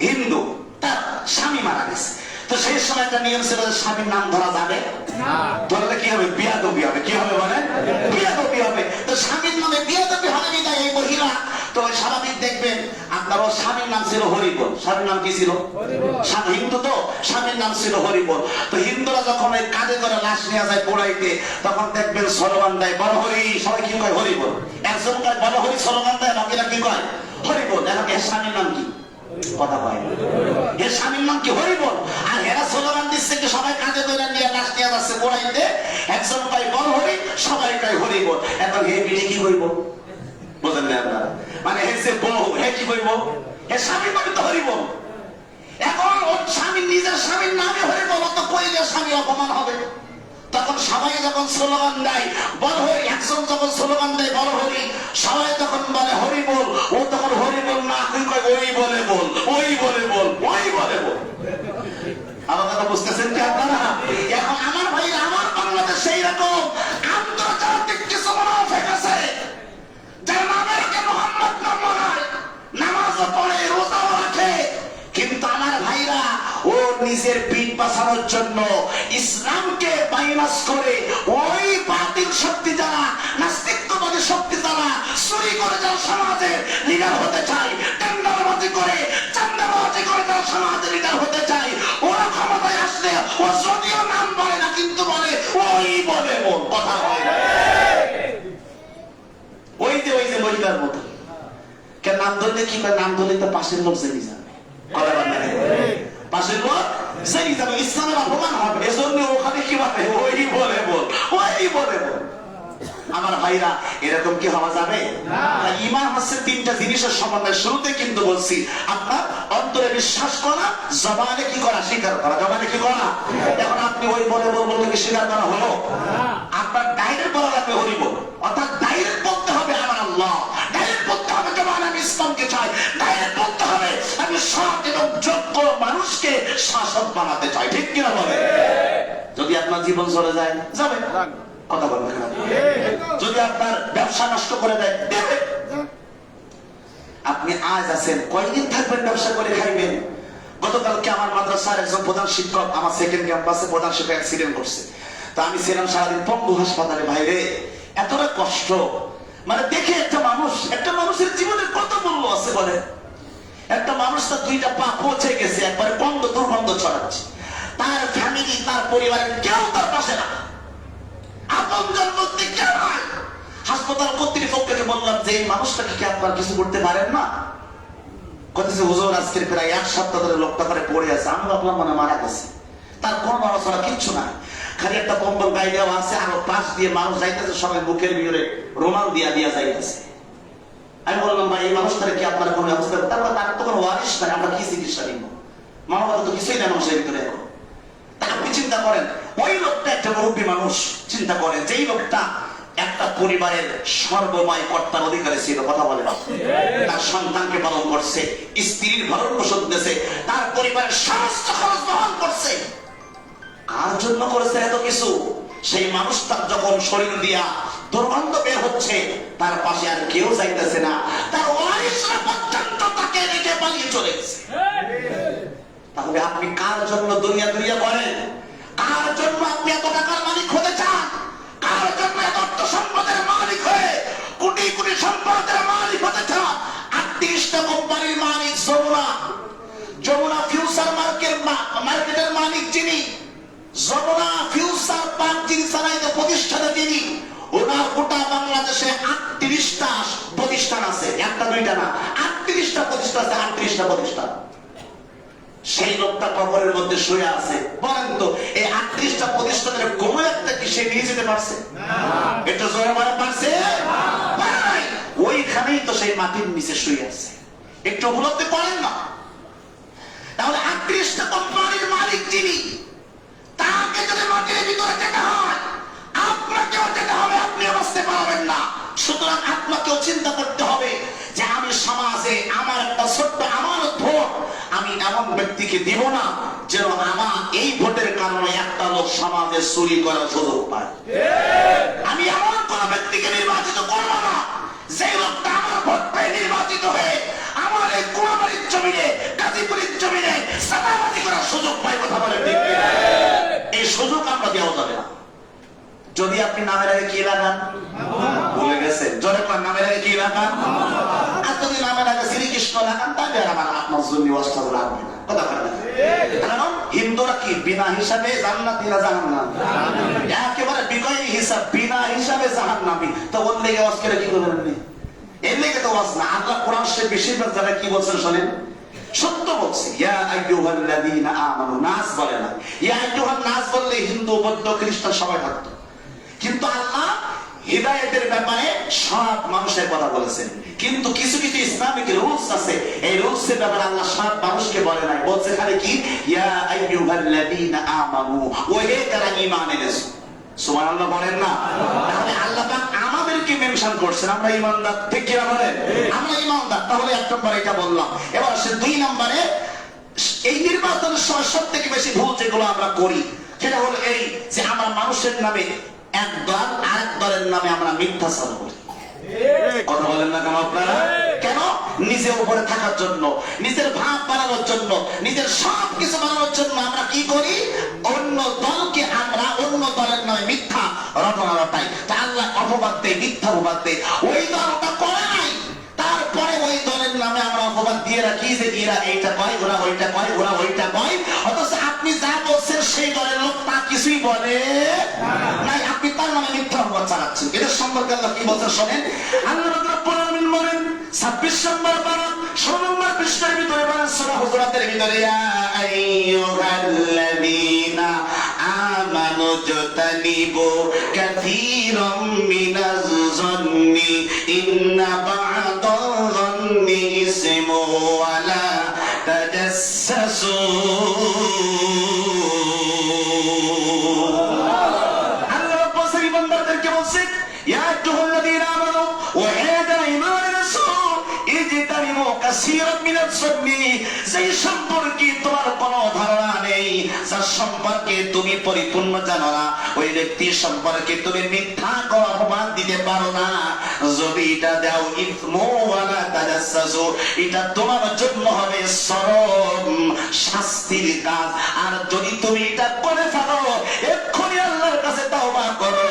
হিন্দু, তার স্বামী মারা গেছে। তো সেই সময় একটা নিয়ম ছিল, স্বামীর নাম ধরা যাবে না, ধরলে কি হবে? বিয়াদবি হবে। কি হবে বলেন? বিয়াদবি হবে। তো স্বামীর নামে বিয়াদবি হবে বিদায় এই মহিলা, তো স্বাভাবিক দেখবেন আপনার ওর স্বামীর নাম ছিল হরিবল। স্বামীর নাম কি ছিল? হিন্দু, তো স্বামীর নাম ছিল হরিবল। তো হিন্দুরা যখন ওই কাঁধে করে লাশ নিয়ে যায় পোড়াইতে, তখন দেখবেন স্লোগান দেয় বড় হরি, সবাই কি কয়? হরিবল। একজন কয় বড় হরি, স্লোগান দেয়, বাকিরা কি কয়? হরিবল। এখন এর স্বামীর নাম কি? কথা কয় না। এর স্বামীর নাম কি? হরিবল। আর এরা স্লোগান দিচ্ছে কি সবাই কাঁধে করে নিয়ে লাশ নিয়ে যাচ্ছে পোড়াইতে, একজন কয় বড় হরি, সবাই কয় হরিবল। এখন হে বিয়ে কি করব? বোঝেন না আপনারা? মানে হে যে বউ, হে কি করব? হে স্বামীর নামে তো হরিবল। এখন ওর স্বামী নিজের স্বামীর নামে হরিবল, তো কই যে স্বামী অপমান হবে। তখন সবাই যখন স্লোগান দেয় বড় হরি, একজন যখন স্লোগান দেয় বড় হরি, সবাই তখন বলে হরি বল, ও তখন হরি বল না, ওই বলে বল, ওই বলে বল, ওই বলে বল। আমার কথা বুঝতেছেন কি আপনারা? এখন আমার ভাই, আমার বাংলাদেশে এইরকম আন্তর্জাতিক কিছু মুনাফিক আছে, যার নামের কে মোহাম্মদ নাম হয়, নামাজও পড়ে, রোজাও রাখে, কিন্তু আমার ভাইরা ও নিজের পিঠ বাঁচানোর জন্য ইসলামকে মাইনাস করে ওই বাতিল শক্তি যারা, নাস্তিকবাদী শক্তি যারা চুরি করে যারা সমাজের লিডার হতে চায়, টেন্ডারবাজি করে, চাঁদাবাজি করে যারা সমাজের লিডার হতে চায়, ওরা ক্ষমতায় আসলে ও যদিও নাম বলে না, কিন্তু বলে ওই বলে বল। কথা হয় ওই যে মহিলার মতো। কেন নাম ধরলে কি করে? নাম ধরলে তো পাশের লোক জেনে যাবে। কথা বল না, পাশের লোক জেনে যাবে, ইসলামের অপমান হবে। এজন্য ওখানে কি বলে? ওই বলে বল, ওই বলে বল। আমার ভাইরা, এরকম কি হওয়া যাবে? ঈমান হচ্ছে তিনটা জিনিসের সমন্বয়। শুরুতে কিন্তু বলছি, আপনার অন্তরে বিশ্বাস করা, জবানে কি করা? স্বীকার করা। জবানে কি করা? এখন আপনি ওই বলে বল বলতে কি স্বীকার করা হলো? আপনার ডাইরেক্ট বলা লাগবে হরিব, অর্থাৎ ডাইরেক্ট বলতে হবে আমার আল্লাহ, ডাইরেক্ট বলতে হবে যেমন আমি ইসলামকে চাই, ডাইরেক্ট বলতে হবে আমি সৎ এবং যোগ্য মানুষকে শাসক বানাতে চাই। ঠিক কিনা বলে? যদি আপনার জীবন চলে যায়, যাবে। কথা বলবেন না। যদি আপনার ব্যবসা নষ্ট করে দেয়, দেবে। আপনি আজ আছেন, কয়দিন থাকবেন ব্যবসা করে খাইবেন? গতকালকে আমার মাদ্রাসার একজন প্রধান শিক্ষক, আমার সেকেন্ড ক্যাম্পাসে প্রধান শিক্ষক অ্যাক্সিডেন্ট করছে। তো আমি ছিলাম সারাদিন পঙ্গু হাসপাতালে। ভাইরে, এতটা কষ্ট, মানে দেখে একটা মানুষের জীবনে কত মূল্য আছে বলে। একটা মানুষ তার দুইটা পা পৌঁছে গেছে, একবারে গন্ধ দুর্গন্ধ ছড়াচ্ছে, তার ফ্যামিলি, তার পরিবারের কেউ তার পাশে না, আপনজন বলতে কেউ নাই। হাসপাতাল কর্তৃপক্ষকে বললাম যে এই মানুষটাকে কি আপনারা কিছু করতে পারেন না? কথা হুজুর আজকের প্রায় 1 সপ্তাহ ধরে লোকটা করে পড়ে আছে, আমি ভাবলাম মানে মারা গেছে, তার কোনো নড়াচড়া কিচ্ছু নাই, খালি একটা কম্বল গায়ে দেওয়া আছে, আর পাশ দিয়ে মানুষ যাইতেছে, সবাই বুকের ভিতরে রুমাল দিয়া যাইতেছে। আমি বললাম ভাই এই মানুষটার কি আপনার কোনো ব্যবস্থা, তারপর তার তো কোনো ওয়ারিশ নাই, আমরা কি চিকিৎসা নিব, মানবতা তো কিছুই নাই মানুষের ভিতরে এখন। তা আপনি চিন্তা করেন ওই লোকটা একটা মুরব্বী মানুষ, চিন্তা করেন যেই লোকটা একটা পরিবারের সর্বময় কর্তার অধিকারে ছিল, কথা বলে না, তার সন্তানকে পালন করছে, স্ত্রীর ভরণ পোষণ দিয়েছে, তার পরিবারের সমস্ত খরচ বহন করছে, কার জন্য করেছে এত কিছু? সেই মানুষটার যখন শরীর দিয়া দুর্গন্ধ বের হচ্ছে, তার পাশে আর কেউ যাইতেছে না, তার ওয়ারিশরা পর্যন্ত তাকে রেখে পালিয়ে চলে গেছে। তাহলে আপনি কার জন্য দুনিয়া দুনিয়া করেন? কার জন্য আপনি এত টাকার মালিক হতে চান? কার জন্য এত অর্থ সম্পদের মালিক হয়ে কোটি কোটি সম্পদের মালিক হতে চান? 38টা কোম্পানির মালিক যমুনা ফিউচার মার্কেটের মালিক যিনি, যমুনা ফিউচার পার্ক যিনি চালাইতে প্রতিষ্ঠাতা যিনি, ওনার গোটা বাংলাদেশে 38টা প্রতিষ্ঠান আছে, একটা দুইটা না, 38টা প্রতিষ্ঠান আছে, 38টা প্রতিষ্ঠান। সেই লোকটা কবরের মধ্যে শুয়ে আছে। বলেন তো এই 38টা প্রতিষ্ঠানের কোনো একটা কি সে নিয়ে যেতে পারছে? এটা জোরে মারা পারছে? ওইখানেই তো সেই মাটির নিচে শুয়ে আছে। একটু উপলব্ধি করেন না? তাহলে 38টা কোম্পানির মালিক যিনি, তাকে যদি মাটির ভিতরে যেতে হয়, আপনাকেও যেতে হবে, আপনিও বাঁচতে পারবেন না। সুতরাং আপনাকেও চিন্তা করতে হবে যে আমি সমাজে আমার একটা ছোট্ট আমানত ভোট আমি এমন ব্যক্তিকে দিব না যেন আমার এই ভোটের কারণে একটা লোক সমাজে চুরি করার সুযোগ পায়। আমি এমন কোন ব্যক্তিকে নির্বাচিত করব না যে লোকটা আমার ভোট পেয়ে নির্বাচিত হয়ে আমার এই কুড়াবাড়ির জমিনে, গাজীপুরের জমিনে সাদাবাজি করার সুযোগ পায়। কথা বলে ঠিক? এই সুযোগ আমরা দেওয়া যাবে না। যদি আপনি নামের আগে কি লাগান, ভুলে গেছেন, জোরে কোন নামের আগে কি লাগান, আর যদি নামের আগে শ্রীকৃষ্ণ লাগান, তাহলে আমার আপনার জন্য অস্ত্র লাগবে না। কথা বলেন? কারণ হিন্দুরা কি বিনা হিসাবে জান্নাতি না জাহান্নামী? একেবারে বিকয় হিসাব, বিনা হিসাবে জাহান্নামী। তো ওর লেগে অস্ত্রে কি করবেন? এর লেগে তো ওয়াজ না। আল্লাহ কোরআন শরীফ বেশিরভাগ যারা কি বলছেন শোনেন, সত্য বলছে। ইয়া আইয়ুহাল্লাযীনা আমানু, নাস বলে না। ইয়া আইয়ুহান নাস বললে হিন্দু, বৌদ্ধ, খ্রিস্টান সবাই থাকতো, কিন্তু আল্লাহ হিদায়াতের ব্যাপারে সব মানুষের কথা বলেছেন। কিন্তু কিছু কিছু ইসলামিক রুলস আছে, এই রুলস এর ব্যাপারে আল্লাহ সব মানুষকে বলে নাই, বলছে খালি কি ইয়া আইয়ুহাল্লাযীনা আমানু, ওহে যারা ঈমান এনেছো। সুবহানাল্লাহ বলেন না? তাহলে আল্লাহ পাক আমাদেরকে মেনশন করছেন, আমরা ঈমানদার। ঠিক কি না বলেন? আমরা ঈমানদার। তাহলে এক নম্বর এটা বললাম। এবার আসে 2 নম্বরে, এই নির্বাচনের সময় সবথেকে বেশি ভুল যেগুলো আমরা করি সেটা হলো এই যে আমরা মানুষের নামে এক দল আরেক দলের নামে আমরা মিথ্যাচার করি। কথা বলেন না কেন আপনারা? কেন? নিজে উপরে থাকার জন্য, নিজের ভাব বানানোর জন্য, নিজের সব কিছু বানানোর জন্য আমরা কি করি? অন্য দলকে আমরা অন্য দলের নামে মিথ্যা রটনা রটাই। তা আল্লাহ অপবাদ দেয়, মিথ্যা অপবাদ দেয়। ওই দল ওটা করে নাই, তারপরে ওই দলের নামে আমরা অপবাদ দিয়ে রাখি যে এরা এইটা কয়, ওরা ওইটা কয়, ওরা ওইটা কয়। অথচ আপনি যা বলছেন সেই দলের লোক তা কিছুই বলে নাই, আপনি তার নামে মিথ্যা অপবাদ চালাচ্ছেন। এদের সম্পর্কে আল্লাহ কি বলছেন শোনেন। আল্লাহ রাব্বুল আলামিন বলেন 26 নম্বর পারা 16 নম্বর পৃষ্ঠার ভিতরে বলেন, সূরা হুজুরাতের ভিতরে, ইয়া আইয়ুহাল্লাযীনা আমানু জতানিবু কাসীরাম মিনাজ যন্নি ইন্না বা'দায-যন্নি ইসমু ওয়া লা তাজাসসু। আল্লাহ বলছেন ইমানদারদেরকে বলছেন, ইয়া আইয়ুহাল্লাযীনা আমানু, ওয়া হাদা ঈমান রাসূল ইজতানিবু কাসীরাম মিনাজ যন্নি, যেই সম্পর্কে তোমার কোনো ধারণা নেই, যার সম্পর্কে তুমি পরিপূর্ণ জানো না, ওই ব্যক্তি সম্পর্কে তুমি মিথ্যা অপবাদ দিতে পারো না। যদি এটা দাও, ইসমু ওয়া লা তাজাসসু, এটা তোমার জন্য হবে চরম শাস্তির কাজ। আর যদি তুমি এটা করে ফেলো, এক্ষুনি আল্লাহর কাছে তাওবা করো,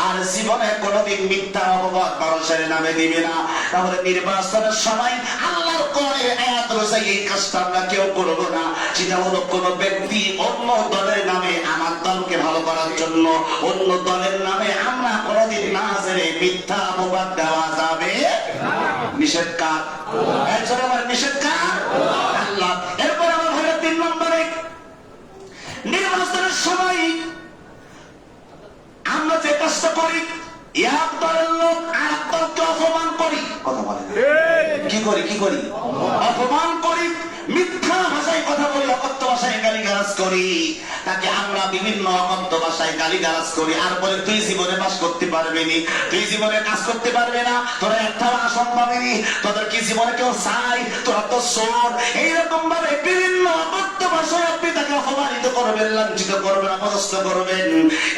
আর জীবনে কোনোদিন মিথ্যা অপবাদ মানুষের নামে দিবে না। তাহলে নির্বাচনের সময় আল্লাহর কোরআনের আয়াত অনুযায়ী এই কাজটা আমরা কেউ করবো না। সেটা হলো কোন ব্যক্তি অন্য দলের নামে আমার দলকে ভালো করার জন্য অন্য দলের নামে আমরা কোনোদিন না জেনে মিথ্যা অপবাদ দেওয়া যাবে নিষেধ কার? আমার নিষেধ কার? আল্লাহ। এরপর আমার ভাইয়ের 3 নম্বরে, নির্বাচনের সময় আমরা যে কাজটা করি এক দলের লোক আর এক দলকে অপমান করি, কথা বলে কি করি অপমান করি, মিথ্যা ভাষায় কথা বলি, অকথ্য ভাষায় গালিগালাজ করি, তাকে আমরা বিভিন্ন অকথ্য ভাষায় গালিগালাজ করি, আর বলে তুই জীবনে বাস করতে পারবি নি, তুই জীবনে কাজ করতে পারবি না, তোরা একটা আসন পাবিনি, তোদের কি জীবনে কেউ চাই, তোরা তো চোর। এইরকম ভাবে বিভিন্ন অকথ্য ভাষায় আপনি তাকে অপমানিত করবেন, লাঞ্ছিত করবেন, অপদস্থ করবেন।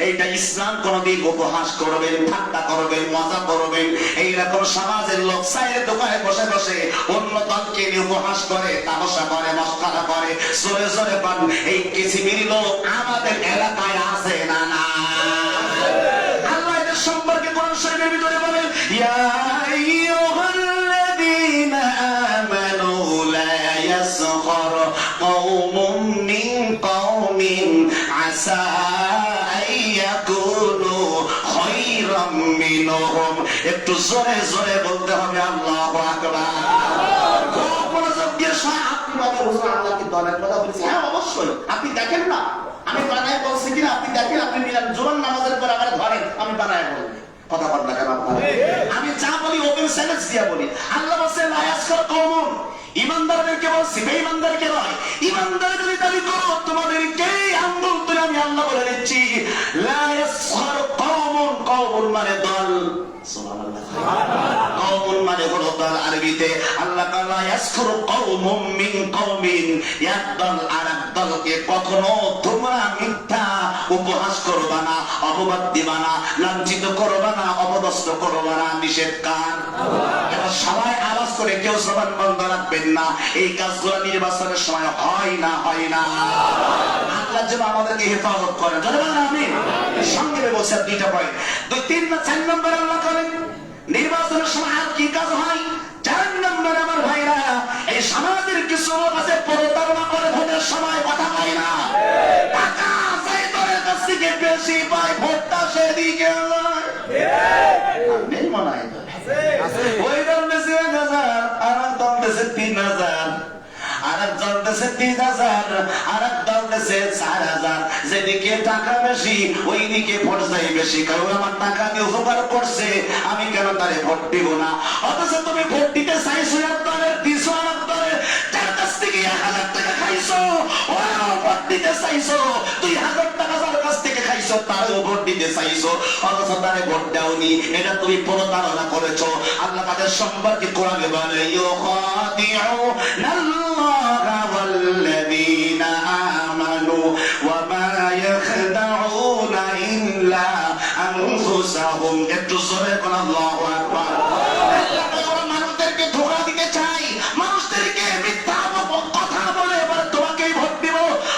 এইটা ইসলাম কোনদিন উপহাস করবেন, ঠাট্টা করবেন, মজা করবেন। এইরকম সমাজের লোক চায়ের দোকানে বসে বসে অন্য দলকে নিয়ে উপহাস করে, তামাশা করে, মস্করা করে, জোরে জোরে পান। এই পৃথিবীর লোক আমাদের এলাকায় আছে না না? আল্লাহ এদের সম্পর্কে কোরআন শরীফের ভিতরে বলেন, ইয়া আইয়ুহাল্লাযীনা আমানু লা ইয়াসখার কওমুম মিন কওমিন আসা আইয়াকুনু খায়রাম মিনহুম। একটু জোরে জোরে বলতে হবে আল্লাহু আকবার। আপনি দেখেন না আমি বানায় বলছি কিনা, আপনি দেখেন, আপনি মিলান জোরান নামাজের পর আবার ধরেন আমি বানায় বলি, কথা বল না কেন আপনারা? আমি যা বলি ওপেন চ্যালেঞ্জ দিয়া বলি। আল্লাহ বলেন লা ইয়াসখার কওমুন, ইমানদারদেরকে বলছি, বেঈমানদেরকে নয়। ইমানদার যদি দাবি করো তোমাদেরকে আঙ্গুল তুলে আমি আল্লাহ বলে দিচ্ছি, লা ইয়াসখার কওমুন, কওমুন মানে দল, সুবহানাল্লাহ, কওমুন মানে হলো দল আরবিতে। আল্লাহ তাআলা ইয়াসখারু কওমুম মিন কওমিন, এক দল আরেক দলকে কখনো তোমরা মিথ্যা উপহাস করবা না, অপবাদ দিবা না, লাঞ্ছিত করবা না, অপদস্থ করবা না, নিষেধ কার? এবার সবাই আওয়াজ করে কেউ জবান বন্ধ রাখবেন না। এই কাজগুলো নির্বাচনের সময় হয় না, হয় না। আল্লাহ যেন আমাদেরকে হেফাজত করেন, জানেন আমি সঙ্গে বলছি দুইটা পয়েন্ট, 2, 3 না 4 নম্বর আল্লাহ করেন নির্বাচনের সময় আর কি কাজ হয়? 4 নম্বর আমার ভাইরা, এই সমাজের কিছু লোক আছে প্রতারণা করে ভোটের সময় কথা হয় না, টাকা চাই তোর কাছ থেকে বেশি পায়, ভোটটা সেদিকে নেই মনে হয়। ওই দল দেশে 1,000, আর এক দল দেশে 3,000, আর এক দল দেশে 3,000, আর এক দল দেশে 4,000। যেদিকে টাকা বেশি ওই দিকে ভোট যাই বেশি, কারণ আমার টাকা দিয়ে উপকার করছে, আমি কেন তারে ভোট দিব না? অথচ তুমি ভোট দিতে চাইছো এক দলের, দিছো আর এক দলের, তার কাছ থেকে 1,000 টাকা খাইছো, ওরাও ভোট দিতে চাইছো, 2,000 টাকা যার কাছ থেকে খাইছো তারও ভোট দিতে চাইছো, অথচ তারে ভোট দাওনি। এটা তুমি প্রতারণা করেছো। আল্লাহ তাদের সম্পর্কে কোরআনে বলে, ইউখাদিউনাল্লাহা ওয়াল্লাযীনা আমানু ওয়া মা ইয়াখদাউনা ইল্লা আনফুসাহুম। একটু জোরে বলুন আল্লাহু আকবার। আল্লাহ তাআলা মানুষদেরকে ধোঁকা দিতে চায়, মানুষদেরকে মিথ্যা কথা বলে এবার তোমাকেই ভোট দিব,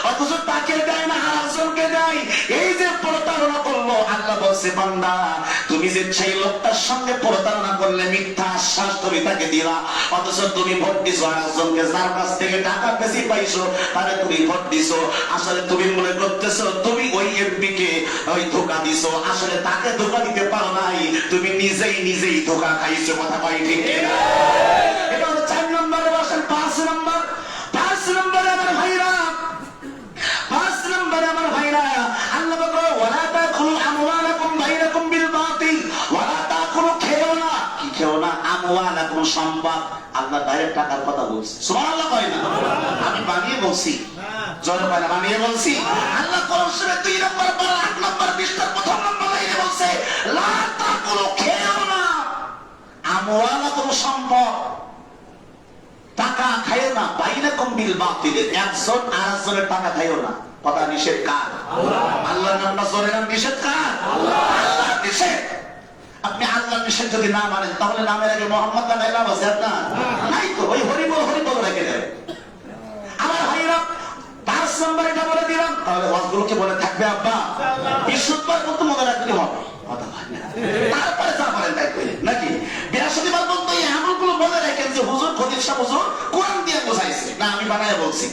অথচ তাকে দেয় না, আরেকজনকে দেয়। এই যে প্রতারণা করলো, আল্লাহ বলছে বান্দা তুমি যে সেই লোকটার সঙ্গে প্রতারণা করলে, মিথ্যা আশ্বাস তুমি তাকে দিলা, অথচ তুমি ভোট দিছো আরেকজনকে, যার কাছ থেকে টাকা বেশি পাইছো তাহলে তুমি ভোট দিছো। আসলে তুমি মনে করতেছো তুমি ওই এমপি কে ওই ধোঁকা দিছো, আসলে তাকে ধোঁকা দিতে পারো নাই, তুমি নিজেই ধোঁকা খাইছো, কথা পাই ঠিক কিনা? এটা হলো 4 নম্বরে। বসেন 5 নম্বরে আমার ভাইরা, 5 নম্বরে আমার ভাইরা, আল্লাহ বলে ওয়ালা তাকুলু আমওয়ালাকুম বাইনাকুম বিল বাতিল, ওয়ালা তাকুলু, খেও না, কি খেও না? আমওয়ালাকুম, সম্পদ। আল্লাহ ডাইরেক্ট টাকার কথা বলছে, সুবহানাল্লাহ কয় না, আমি বানিয়ে বলছি, জোরে বলে বানিয়ে বলছি। আল্লাহ কোরআন শরীফে 2 নম্বর, 8 নম্বর, 20 প্রথম নম্বর লাইনে বলছে লা তাকুলু, খেও না আমওয়ালাকুম, সম্পদ, টাকা খাইও না, বাইনাকুম বিল বাতিল, একজন আরেকজনের টাকা খাইও না। কথা নিষেধ কার? আল্লাহর নাম না জোরে নাম নিষেধ কার? আল্লাহ নিষেধ। আপনি আল্লাহ নিষেধ যদি না মানেন তাহলে নামের আগে মোহাম্মদ লাগাই লাভ আছে আপনার? নাই তো, ওই হরিবল রেখে দেবে। আমার ভাইরা 5 নম্বর এটা বলে দিলাম, তাহলে ওয়াজগুলোকে বলে থাকবে আব্বা বৃহস্পতিবার পর্যন্ত মনে রাখতে হবে, কথা হয় না, তারপরে যা বলেন তাই কইলেন নাকি? বৃহস্পতিবার পর্যন্ত এই আমলগুলো মনে রাখেন যে হুজুর খতিব সাহেব হুজুর কোরআন দিয়ে বোঝাইছে না, আমি বানায় বলছি,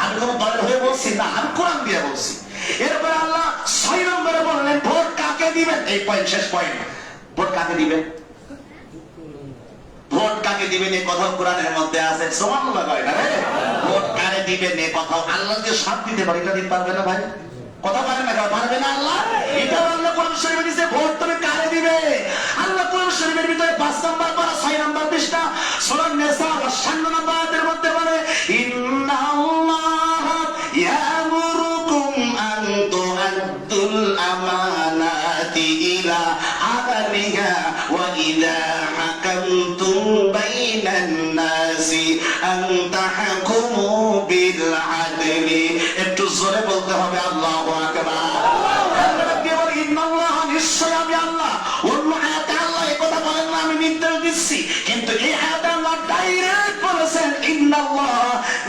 আমি কোনো দলের হয়ে বলছি না, আমি কোরআন দিয়ে বলছি। এরপরে আল্লাহ 6 নম্বরে বললেন ভোট কাকে দিবেন? এই পয়েন্ট, শেষ পয়েন্ট, ভোট কাকে দিবেন? ভোট কাকে দিবেন এই কথা কোরআনের মধ্যে আছে, সুবহানাল্লাহ কয় না রে? ভোট কারে দিবেন এই কথা আল্লাহ যে সাথ দিতে পারে, এটা দিতে পারবে না ভাই? কথা পারে না, পারবে না আল্লাহ? এটা আল্লাহ কোরআন শরীফে দিয়েছে, ভোট তুমি কারে দিবে? আহলিহা ওয়া ইযা হাকামতুম বাইনান নাসি আন তাহকুমু বিল আদলি। একটু জোরে বলতে হবে আল্লাহু আকবার। আল্লাহ কি বলে? ইন্নাল্লাহ, নিশ্চয় আমি আল্লাহ। অন্য আয়াতে আল্লাহ এই কথা বলেন না আমি নির্দেশ দিচ্ছি, কিন্তু এই আয়াতে আল্লাহ ডাইরেক্ট বলেছেন ইন্নাল্লাহ,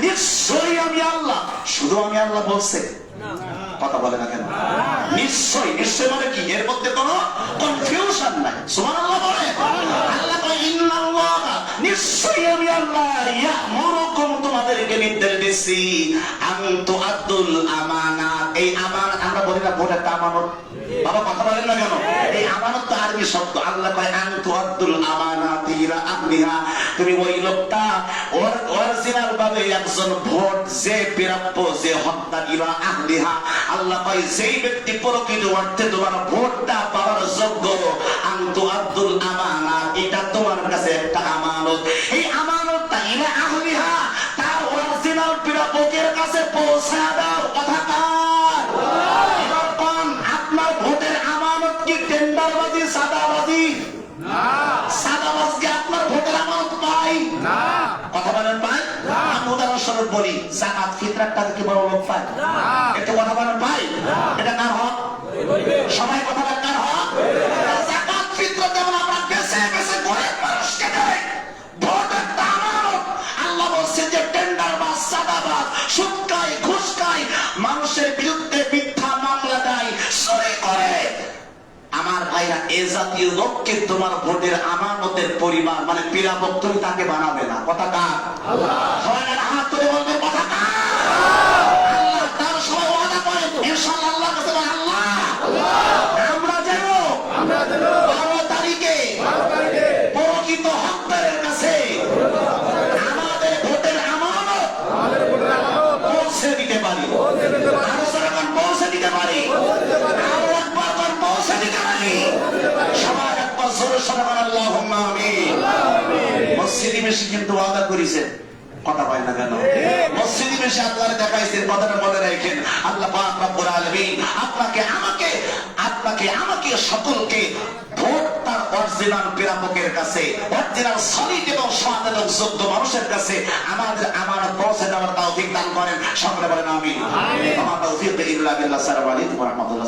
নিশ্চয় আমি আল্লাহ। শুধু আমি আল্লাহ বলছে, কথা বলে না কেন? নিশ্চয়, নিশ্চয় মানে কি? এর মধ্যে কোনো কনফিউশন নাই। সুবহানাল্লাহ বলে। আল্লাহ কয় ইন্নাল্লাহ, নিশ্চয় আমি আল্লাহ, ইয়া'মুরুকুম, তোমাদেরকে নির্দেশ দিচ্ছি, আন তুআদ্দুল আমানাত। এই আমানত আমরা বলি না, ভোট একটা আমানত। বাবা কথা বলেন না কেন? এই আমানত তো আরবি শব্দ। আল্লাহ কয় আন তুআদ্দুল আমানাতি ইলা আহলিহা, তুমি ওই লোকটা অরিজিনাল ভাবে একজন ভোট যে প্রাপ্য, যে হত্যা, ইলা আহলিহা, আল্লাহ কয় যেই ব্যক্তি প্রকৃত অর্থে তোমার ভোটটা পাওয়ার যোগ্য, আন তুআদ্দুল আমানাত, এটা তোমার কাছে একটা আমানত। এই আমানতটা ইলা আহলিহা, তার অরিজিনাল প্রাপকের কাছে পৌঁছে দাও। কথা কার? এবার কোন আপনার ভোটের আমানত কি টেন্ডারবাজি, সাদাবাজি? না। সাদাবাজ কি আপনার ভোটের আমানত পায়? না। কথা বলেন পায়? না। আমি উদাহরণস্বরূপ বলি, যাকাত ফিতরার টাকা কি বড় লোক পায়? না। একটু কথা বলেন পায়? এটা কার হক? সবাই কথা বলেন কার হক? যাকাত ফিতরা যেমন আমরা বেছে বেছে গরিব মানুষকে দেই, ভোট একটা আমানত। আল্লাহ বলছে যে টেন্ডারবাজ, সাদাবাজ, সুদ খায়, ঘুষ খায়, মানুষের বিরুদ্ধে মিথ্যা মামলা দেয়, চুরি করে, আমার ভাইরা, এ জাতীয় লোককে তোমার ভোটের আমানতের পরিমাণ মানে প্রাপক তুমি তাকে বানাবে না। কথা কার? আল্লাহ। সবাই হাত তুলে বলবে কথা কার? আল্লাহ। তার সবাই ওয়াদা করেন ইনশাআল্লাহ আল্লাহর কাছে, আল্লাহ আমরা যেন 12 তারিখে প্রকৃত হকদারের কাছে আমাদের ভোটের আমানত পৌঁছে দিতে পারি। আরো যখন পৌঁছে দিতে পারি, আরো একবার পৌঁছে দিতে পারি। সবাই একবার জোরে সরে বলেন আল্লাহুম্মা আমিন। মসজিদে বেশি কিন্তু ওয়াদা করেছেন, কথা পায় না কেন? মসজিদে বেশি আল্লাহর দেখাইছেন, কথাটা মনে রাখেন। আল্লাহ পাক রব্বুল আলামিন আপনাকে আমাকে সকলকে ভোট তার অরিজিনাল প্রাপকের কাছে, অরিজিনাল সলিড এবং সৎ এবং যোগ্য মানুষের কাছে আমাদের আমানত পৌঁছে দেওয়ার তৌফিক দান করেন। সকলে বলেন আমিন। আমার তৌফিক ইল্লা বিল্লাহ। আসসালামু আলাইকুম ওয়া রাহমাতুল্লাহ।